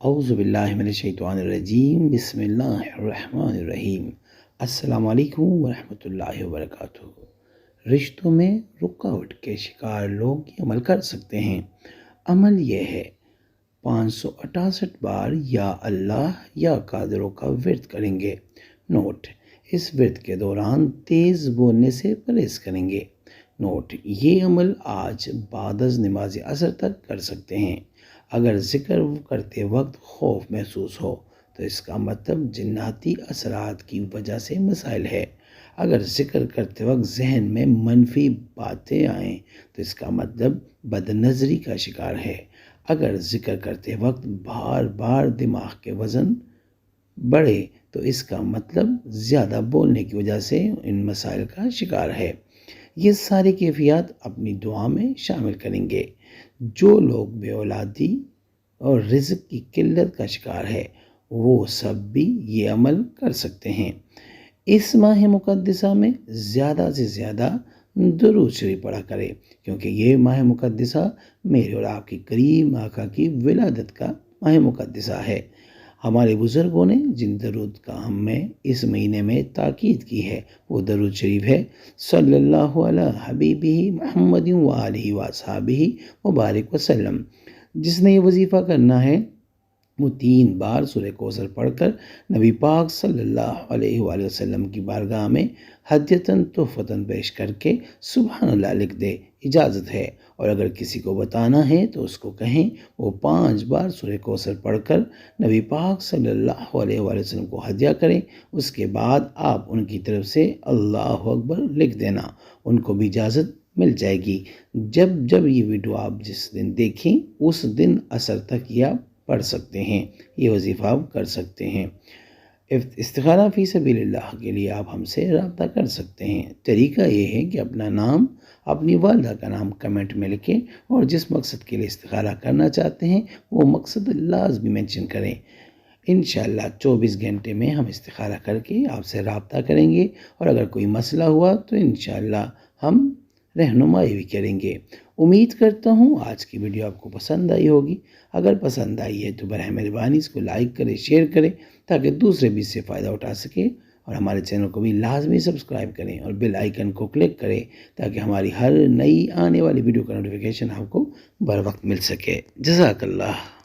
اعوذ باللہ من الشیطان الرجیم، بسم اللہ الرحمن الرحیم۔ السلام علیکم ورحمۃ اللہ وبرکاتہ۔ رشتوں میں رکاوٹ کے شکار لوگ یہ عمل کر سکتے ہیں۔ عمل یہ ہے 568 بار یا اللہ یا قادروں کا ورد کریں گے۔ نوٹ: اس ورد کے دوران تیز بولنے سے پرہیز کریں گے۔ نوٹ: یہ عمل آج بعد از نماز عصر تک کر سکتے ہیں۔ اگر ذکر کرتے وقت خوف محسوس ہو تو اس کا مطلب جناتی اثرات کی وجہ سے مسائل ہے۔ اگر ذکر کرتے وقت ذہن میں منفی باتیں آئیں تو اس کا مطلب بد نظری کا شکار ہے۔ اگر ذکر کرتے وقت بار بار دماغ کے وزن بڑھے تو اس کا مطلب زیادہ بولنے کی وجہ سے ان مسائل کا شکار ہے۔ یہ ساری کیفیات اپنی دعا میں شامل کریں گے۔ جو لوگ بے اولادی اور رزق کی قلت کا شکار ہے وہ سب بھی یہ عمل کر سکتے ہیں۔ اس ماہ مقدسہ میں زیادہ سے زیادہ درود شریف پڑھا کرے، کیونکہ یہ ماہ مقدسہ میرے اور آپ کی کریم آقا کی ولادت کا ماہ مقدسہ ہے۔ ہمارے بزرگوں نے جن درود کا ہم میں اس مہینے میں تاکید کی ہے وہ درود شریف ہے: صلی اللہ علی حبیبہ محمد وآلہ وصحبہ وبارک وسلم۔ جس نے یہ وظیفہ کرنا ہے وہ 3 بار سورہ کوثر پڑھ کر نبی پاک صلی اللہ علیہ وآلہ وسلم کی بارگاہ میں ہدیۃً تحفۃً پیش کر کے سبحان اللہ لکھ دے، اجازت ہے۔ اور اگر کسی کو بتانا ہے تو اس کو کہیں وہ 5 بار سورہ کوثر پڑھ کر نبی پاک صلی اللہ علیہ وآلہ وسلم کو ہدیہ کریں۔ اس کے بعد آپ ان کی طرف سے اللہ اکبر لکھ دینا، ان کو بھی اجازت مل جائے گی۔ جب یہ ویڈیو آپ جس دن دیکھیں اس دن عصر تک یہ آپ پڑھ سکتے ہیں، یہ وظیفہ آپ کر سکتے ہیں۔ استخارہ فی سبیل اللہ کے لیے آپ ہم سے رابطہ کر سکتے ہیں۔ طریقہ یہ ہے کہ اپنا نام، اپنی والدہ کا نام کمنٹ میں لکھیں اور جس مقصد کے لیے استخارہ کرنا چاہتے ہیں وہ مقصد لازمی مینشن کریں۔ انشاءاللہ 24 گھنٹے میں ہم استخارہ کر کے آپ سے رابطہ کریں گے، اور اگر کوئی مسئلہ ہوا تو انشاءاللہ ہم رہنمائی بھی کریں گے۔ امید کرتا ہوں آج کی ویڈیو آپ کو پسند آئی ہوگی۔ اگر پسند آئی ہے تو براہ مہربانی اس کو لائک کریں، شیئر کریں تاکہ دوسرے بھی اس سے فائدہ اٹھا سکیں، اور ہمارے چینل کو بھی لازمی سبسکرائب کریں اور بیل آئیکن کو کلک کریں تاکہ ہماری ہر نئی آنے والی ویڈیو کا نوٹیفیکیشن آپ کو بر وقت مل سکے۔ جزاک اللہ۔